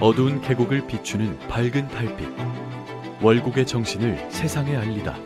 어두운 계곡을 비추는 밝은 달빛. 월곡의 정신을 세상에 알리다.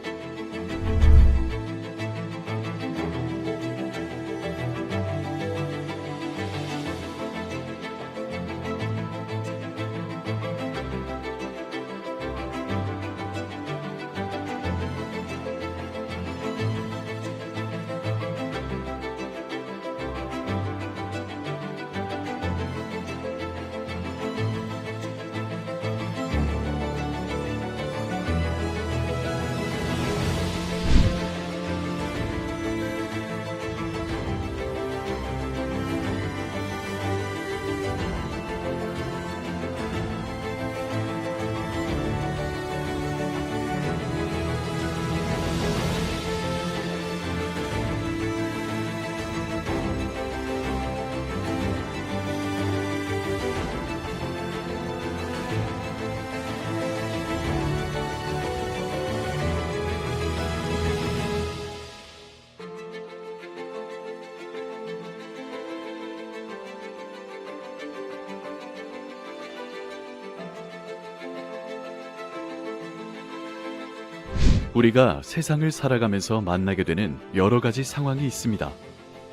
우리가 세상을 살아가면서 만나게 되는 여러 가지 상황이 있습니다.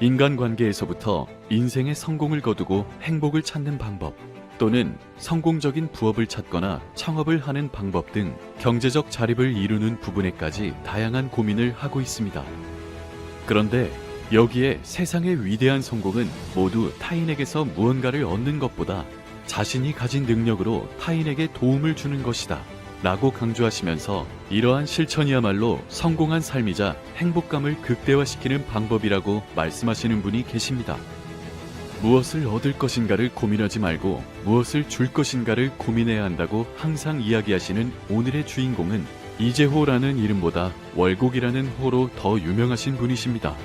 인간관계에서부터 인생의 성공을 거두고 행복을 찾는 방법, 또는 성공적인 부업을 찾거나 창업을 하는 방법 등 경제적 자립을 이루는 부분에까지 다양한 고민을 하고 있습니다. 그런데 여기에 세상의 위대한 성공은 모두 타인에게서 무언가를 얻는 것보다 자신이 가진 능력으로 타인에게 도움을 주는 것이다 라고 강조하시면서 이러한 실천이야말로 성공한 삶이자 행복감을 극대화시키는 방법이라고 말씀하시는 분이 계십니다. 무엇을 얻을 것인가를 고민하지 말고 무엇을 줄 것인가를 고민해야 한다고 항상 이야기하시는 오늘의 주인공은 이재호라는 이름보다 월곡이라는 호로 더 유명하신 분이십니다.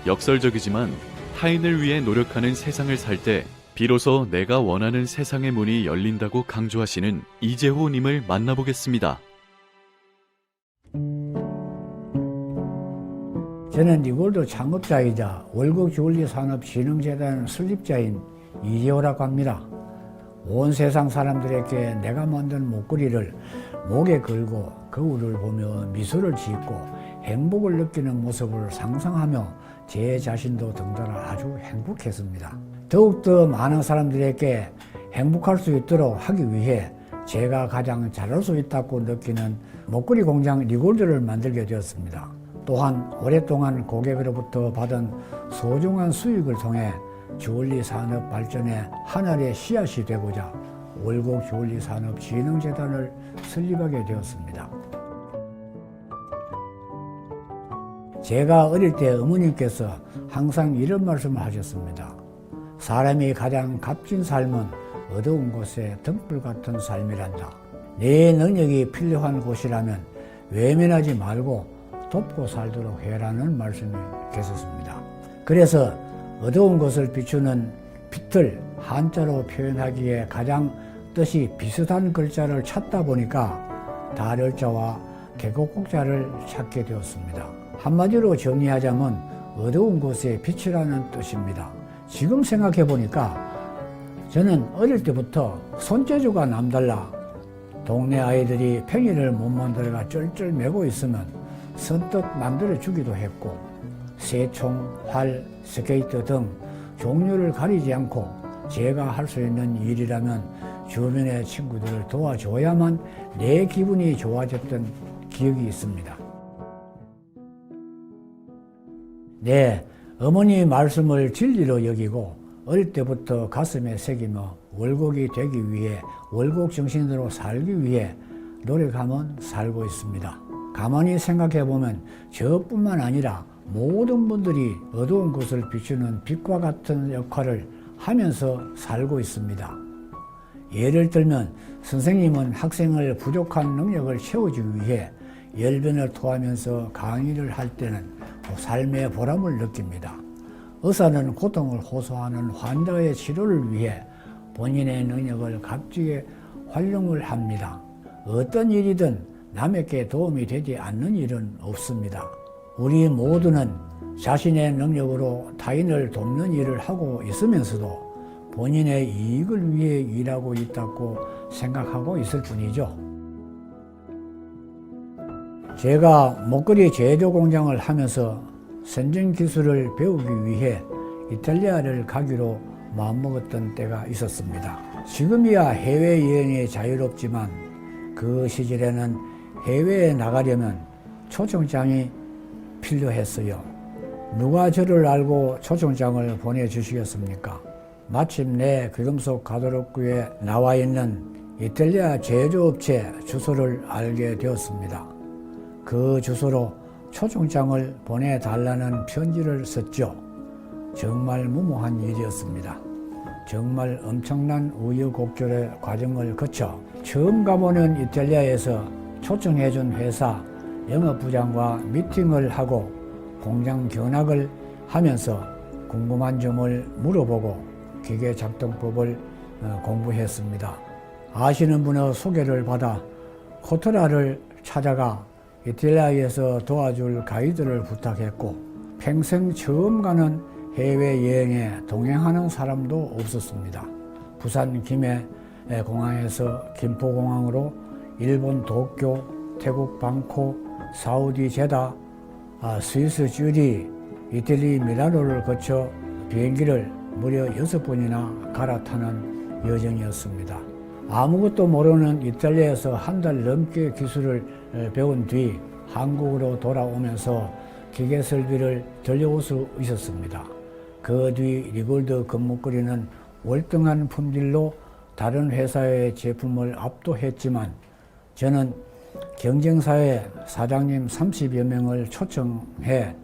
역설적이지만 타인을 위해 노력하는 세상을 살 때 비로소 내가 원하는 세상의 문이 열린다고 강조하시는 이재호님을 만나보겠습니다. 저는 리골드 창업자이자 월곡주얼리산업진흥재단 설립자인 이재호라고 합니다. 온 세상 사람들에게 내가 만든 목걸이를 목에 걸고 거울을 보며 미소를 짓고 행복을 느끼는 모습을 상상하며 제 자신도 덩달아 아주 행복했습니다. 더욱더 많은 사람들에게 행복할 수 있도록 하기 위해 제가 가장 잘할 수 있다고 느끼는 목걸이 공장 리골드를 만들게 되었습니다. 또한 오랫동안 고객으로부터 받은 소중한 수익을 통해 주얼리 산업 발전의 하나의 씨앗이 되고자 월곡 주얼리 산업 진흥재단을 설립하게 되었습니다. 제가 어릴 때 어머님께서 항상 이런 말씀을 하셨습니다. 사람이 가장 값진 삶은 어두운 곳에 등불 같은 삶이란다. 내 능력이 필요한 곳이라면 외면하지 말고 돕고 살도록 해라는 말씀이 계셨습니다. 그래서 어두운 곳을 비추는 빛을 한자로 표현하기에 가장 뜻이 비슷한 글자를 찾다 보니까 달열자와 계곡국자를 찾게 되었습니다. 한마디로 정리하자면 어두운 곳에 빛이라는 뜻입니다. 지금 생각해 보니까 저는 어릴 때부터 손재주가 남달라 동네 아이들이 팽이를 못 만들어가 쩔쩔 매고 있으면 선뜻 만들어 주기도 했고 새총, 활, 스케이트 등 종류를 가리지 않고 제가 할 수 있는 일이라면 주변의 친구들을 도와줘야만 내 기분이 좋아졌던 기억이 있습니다. 네, 어머니 말씀을 진리로 여기고 어릴 때부터 가슴에 새기며 월곡이 되기 위해 월곡 정신으로 살기 위해 노력하면 살고 있습니다. 가만히 생각해보면 저뿐만 아니라 모든 분들이 어두운 곳을 비추는 빛과 같은 역할을 하면서 살고 있습니다. 예를 들면 선생님은 학생을 부족한 능력을 채워주기 위해 열변을 토하면서 강의를 할 때는 삶의 보람을 느낍니다. 의사는 고통을 호소하는 환자의 치료를 위해 본인의 능력을 값지게 활용을 합니다. 어떤 일이든 남에게 도움이 되지 않는 일은 없습니다. 우리 모두는 자신의 능력으로 타인을 돕는 일을 하고 있으면서도 본인의 이익을 위해 일하고 있다고 생각하고 있을 뿐이죠. 제가 목걸이 제조 공장을 하면서 선진 기술을 배우기 위해 이탈리아를 가기로 마음먹었던 때가 있었습니다. 지금이야 해외여행이 자유롭지만 그 시절에는 해외에 나가려면 초청장이 필요했어요. 누가 저를 알고 초청장을 보내주시겠습니까? 마침내 귀금속 가도록구에 나와 있는 이탈리아 제조업체 주소를 알게 되었습니다. 그 주소로 초청장을 보내달라는 편지를 썼죠. 정말 무모한 일이었습니다. 정말 엄청난 우여곡절의 과정을 거쳐 처음 가보는 이탈리아에서 초청해준 회사 영업부장과 미팅을 하고 공장 견학을 하면서 궁금한 점을 물어보고 기계 작동법을 공부했습니다. 아시는 분의 소개를 받아 코트라를 찾아가 이탈리아에서 도와줄 가이드를 부탁했고 평생 처음 가는 해외여행에 동행하는 사람도 없었습니다. 부산 김해 공항에서 김포공항으로 일본 도쿄, 태국 방콕, 사우디 제다, 스위스 쭈리, 이태리 밀라노를 거쳐 비행기를 무려 6번이나 갈아타는 여정이었습니다. 아무것도 모르는 이탈리아에서 한 달 넘게 기술을 배운 뒤 한국으로 돌아오면서 기계 설비를 들려올 수 있었습니다. 그 뒤 리골드 금목걸이는 월등한 품질로 다른 회사의 제품을 압도했지만 저는 경쟁사의 사장님 30여 명을 초청해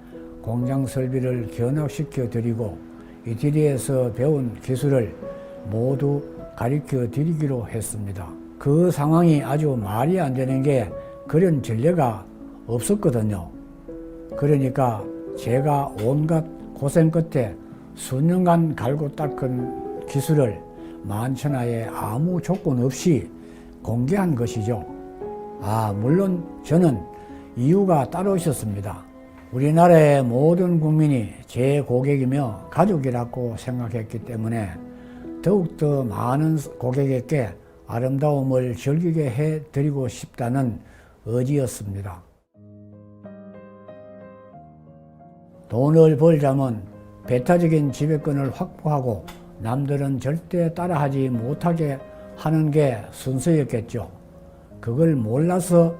공장 설비를 견학시켜 드리고 이태리에서 배운 기술을 모두 가르쳐 드리기로 했습니다. 그 상황이 아주 말이 안 되는 게 그런 전례가 없었거든요. 그러니까 제가 온갖 고생 끝에 수년간 갈고 닦은 기술을 만천하에 아무 조건 없이 공개한 것이죠. 물론 저는 이유가 따로 있었습니다. 우리나라의 모든 국민이 제 고객이며 가족이라고 생각했기 때문에 더욱더 많은 고객에게 아름다움을 즐기게 해드리고 싶다는 의지였습니다. 돈을 벌자면 배타적인 지배권을 확보하고 남들은 절대 따라하지 못하게 하는 게 순서였겠죠. 그걸 몰라서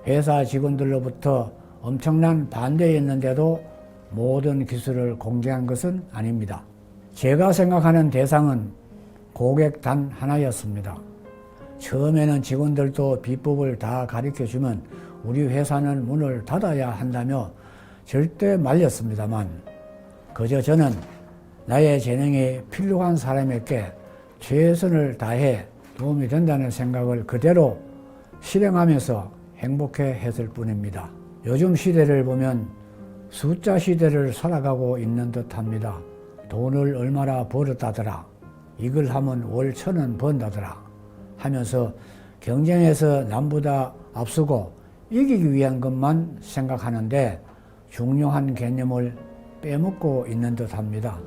회사 직원들로부터 엄청난 반대였는데도 모든 기술을 공개한 것은 아닙니다. 제가 생각하는 대상은 고객 단 하나였습니다. 처음에는 직원들도 비법을 다 가르쳐주면 우리 회사는 문을 닫아야 한다며 절대 말렸습니다만 그저 저는 나의 재능이 필요한 사람에게 최선을 다해 도움이 된다는 생각을 그대로 실행하면서 행복해 했을 뿐입니다. 요즘 시대를 보면 숫자 시대를 살아가고 있는 듯합니다. 돈을 얼마나 벌었다더라, 이걸 하면 월 1,000원 번다더라 하면서 경쟁에서 남보다 앞서고 이기기 위한 것만 생각하는데 중요한 개념을 빼먹고 있는 듯합니다.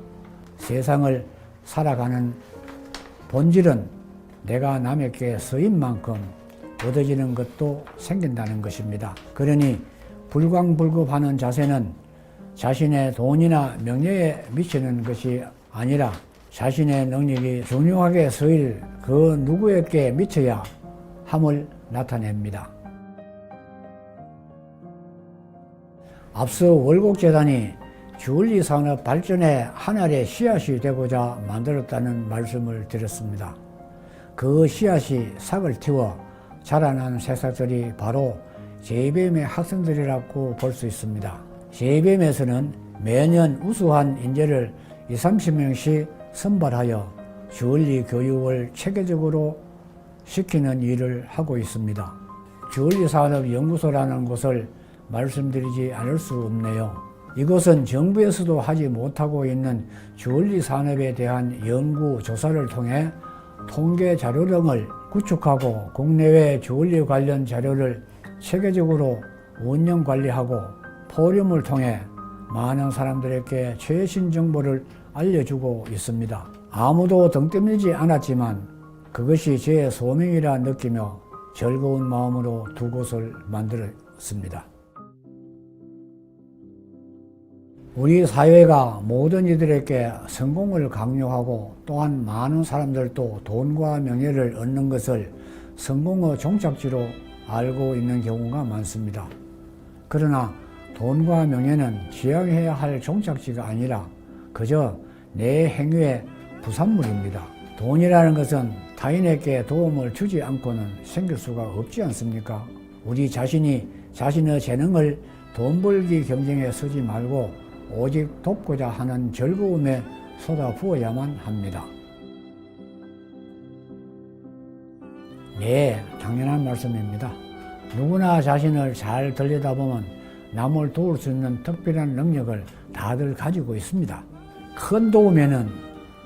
세상을 살아가는 본질은 내가 남에게 쓰인 만큼 얻어지는 것도 생긴다는 것입니다. 그러니 불광불급하는 자세는 자신의 돈이나 명예에 미치는 것이 아니라 자신의 능력이 중요하게 쓰일 그 누구에게 미쳐야 함을 나타냅니다. 앞서 월곡재단이 주얼리 산업 발전의 하나의 씨앗이 되고자 만들었다는 말씀을 드렸습니다. 그 씨앗이 싹을 틔워 자라난 새싹들이 바로 JBM의 학생들이라고 볼 수 있습니다. JBM에서는 매년 우수한 인재를 20-30명씩 선발하여 주얼리 교육을 체계적으로 시키는 일을 하고 있습니다. 주얼리 산업연구소라는 곳을 말씀드리지 않을 수 없네요. 이곳은 정부에서도 하지 못하고 있는 주얼리 산업에 대한 연구 조사를 통해 통계 자료 등을 구축하고 국내외 주얼리 관련 자료를 체계적으로 운영 관리하고 포럼을 통해 많은 사람들에게 최신 정보를 알려주고 있습니다. 아무도 등 떠밀지 않았지만 그것이 제 소명이라 느끼며 즐거운 마음으로 두 곳을 만들었습니다. 우리 사회가 모든 이들에게 성공을 강요하고 또한 많은 사람들도 돈과 명예를 얻는 것을 성공의 종착지로 알고 있는 경우가 많습니다. 그러나 돈과 명예는 지향해야 할 종착지가 아니라 그저 내 행위의 부산물입니다. 돈이라는 것은 타인에게 도움을 주지 않고는 생길 수가 없지 않습니까? 우리 자신이 자신의 재능을 돈 벌기 경쟁에 쓰지 말고 오직 돕고자 하는 즐거움에 쏟아부어야만 합니다. 네, 당연한 말씀입니다. 누구나 자신을 잘 들여다보면 남을 도울 수 있는 특별한 능력을 다들 가지고 있습니다. 큰 도움에는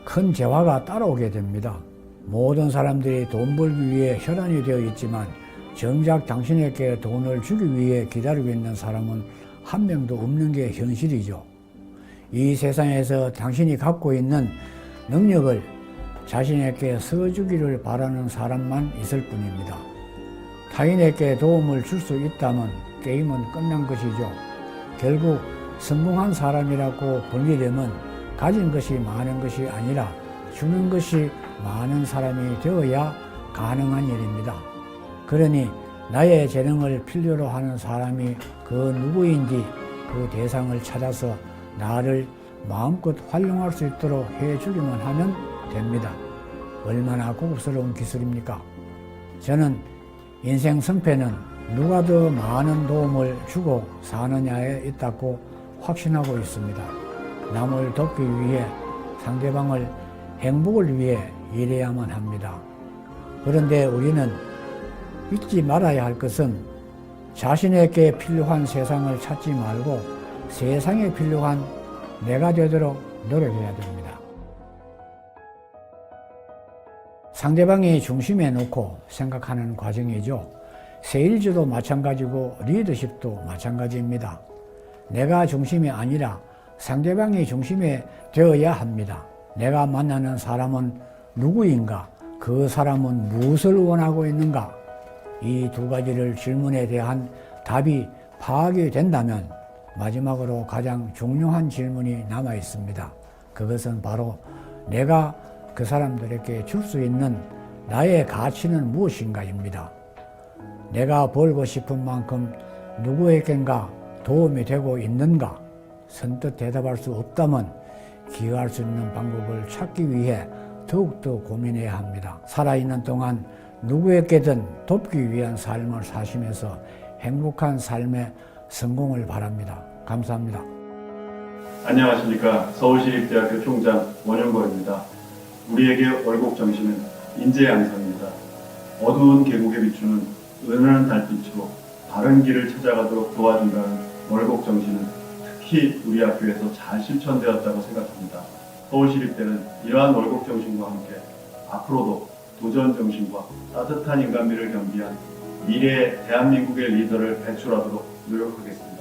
큰 재화가 따라오게 됩니다. 모든 사람들이 돈 벌기 위해 혈안이 되어 있지만 정작 당신에게 돈을 주기 위해 기다리고 있는 사람은 한 명도 없는 게 현실이죠. 이 세상에서 당신이 갖고 있는 능력을 자신에게 써주기를 바라는 사람만 있을 뿐입니다. 타인에게 도움을 줄 수 있다면 게임은 끝난 것이죠. 결국 성공한 사람이라고 불리려면 가진 것이 많은 것이 아니라 주는 것이 많은 사람이 되어야 가능한 일입니다. 그러니 나의 재능을 필요로 하는 사람이 그 누구인지 그 대상을 찾아서 나를 마음껏 활용할 수 있도록 해주기만 하면 됩니다. 얼마나 고급스러운 기술입니까? 저는 인생 승패는 누가 더 많은 도움을 주고 사느냐에 있다고 확신하고 있습니다. 남을 돕기 위해 상대방을 행복을 위해 일해야만 합니다. 그런데 우리는 잊지 말아야 할 것은 자신에게 필요한 세상을 찾지 말고 세상에 필요한 내가 되도록 노력해야 됩니다. 상대방이 중심에 놓고 생각하는 과정이죠. 세일즈도 마찬가지고 리더십도 마찬가지입니다. 내가 중심이 아니라 상대방이 중심에 되어야 합니다. 내가 만나는 사람은 누구인가? 그 사람은 무엇을 원하고 있는가? 이 두 가지를 질문에 대한 답이 파악이 된다면 마지막으로 가장 중요한 질문이 남아 있습니다. 그것은 바로 내가 그 사람들에게 줄 수 있는 나의 가치는 무엇인가입니다. 내가 벌고 싶은 만큼 누구에겐가 도움이 되고 있는가? 선뜻 대답할 수 없다면 기여할 수 있는 방법을 찾기 위해 더욱더 고민해야 합니다. 살아있는 동안 누구에게든 돕기 위한 삶을 사시면서 행복한 삶의 성공을 바랍니다. 감사합니다. 안녕하십니까. 서울시립대학교 총장 원영거입니다. 우리에게 월곡 정신은 인재 양성입니다. 어두운 계곡에 비추는 은은한 달빛으로 바른 길을 찾아가도록 도와준다는 월곡 정신은 특히 우리 학교에서 잘 실천되었다고 생각합니다. 서울시립대는 이러한 월곡 정신과 함께 앞으로도 도전 정신과 따뜻한 인간미를 겸비한 미래의 대한민국의 리더를 배출하도록 노력하겠습니다.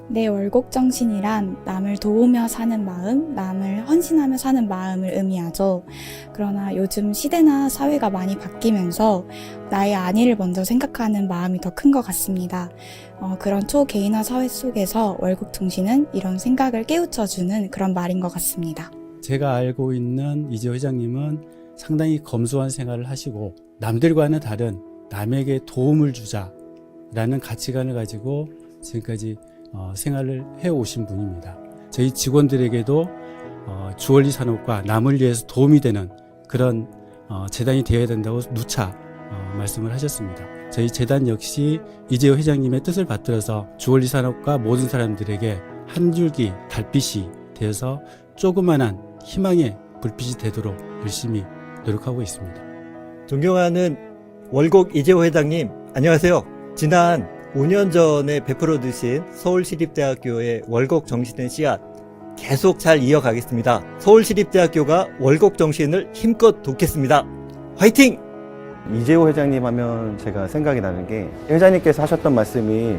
내 월곡 정신이란 남을 도우며 사는 마음, 남을 헌신하며 사는 마음을 의미하죠. 그러나 요즘 시대나 사회가 많이 바뀌면서 나의 안위를 먼저 생각하는 마음이 더 큰 것 같습니다. 그런 초개인화 사회 속에서 월곡 정신은 이런 생각을 깨우쳐주는 그런 말인 것 같습니다. 제가 알고 있는 이재호 회장님은 상당히 검소한 생활을 하시고 남들과는 다른 남에게 도움을 주자라는 가치관을 가지고 지금까지 생활을 해오신 분입니다. 저희 직원들에게도 주얼리 산업과 남을 위해서 도움이 되는 그런 재단이 되어야 된다고 누차 말씀을 하셨습니다. 저희 재단 역시 이재호 회장님의 뜻을 받들어서 주얼리 산업과 모든 사람들에게 한 줄기 달빛이 되어서 조그만한 희망의 불빛이 되도록 열심히 노력하고 있습니다. 존경하는 월곡 이재호 회장님, 안녕하세요. 지난 5년 전에 베풀어 두신 서울시립대학교의 월곡 정신의 씨앗 계속 잘 이어가겠습니다. 서울시립대학교가 월곡 정신을 힘껏 돕겠습니다. 화이팅! 이재호 회장님 하면 제가 생각이 나는 게 회장님께서 하셨던 말씀이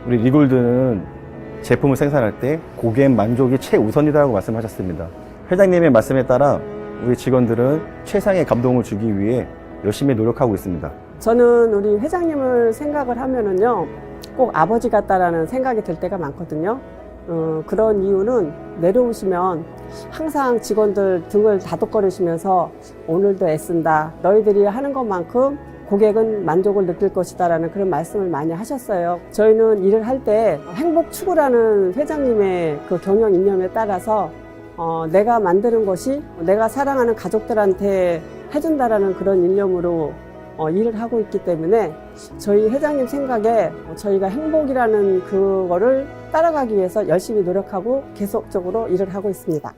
우리 리골드는 제품을 생산할 때 고객 만족이 최우선이라고 말씀하셨습니다. 회장님의 말씀에 따라 우리 직원들은 최상의 감동을 주기 위해 열심히 노력하고 있습니다. 저는 우리 회장님을 생각을 하면은요, 꼭 아버지 같다라는 생각이 들 때가 많거든요. 그런 이유는 내려오시면 항상 직원들 등을 다독거리시면서 오늘도 애쓴다. 너희들이 하는 것만큼 고객은 만족을 느낄 것이다라는 그런 말씀을 많이 하셨어요. 저희는 일을 할 때 행복 추구라는 회장님의 그 경영 이념에 따라서 내가 만드는 것이 내가 사랑하는 가족들한테 해준다라는 그런 일념으로 일을 하고 있기 때문에 저희 회장님 생각에 저희가 행복이라는 그거를 따라가기 위해서 열심히 노력하고 계속적으로 일을 하고 있습니다.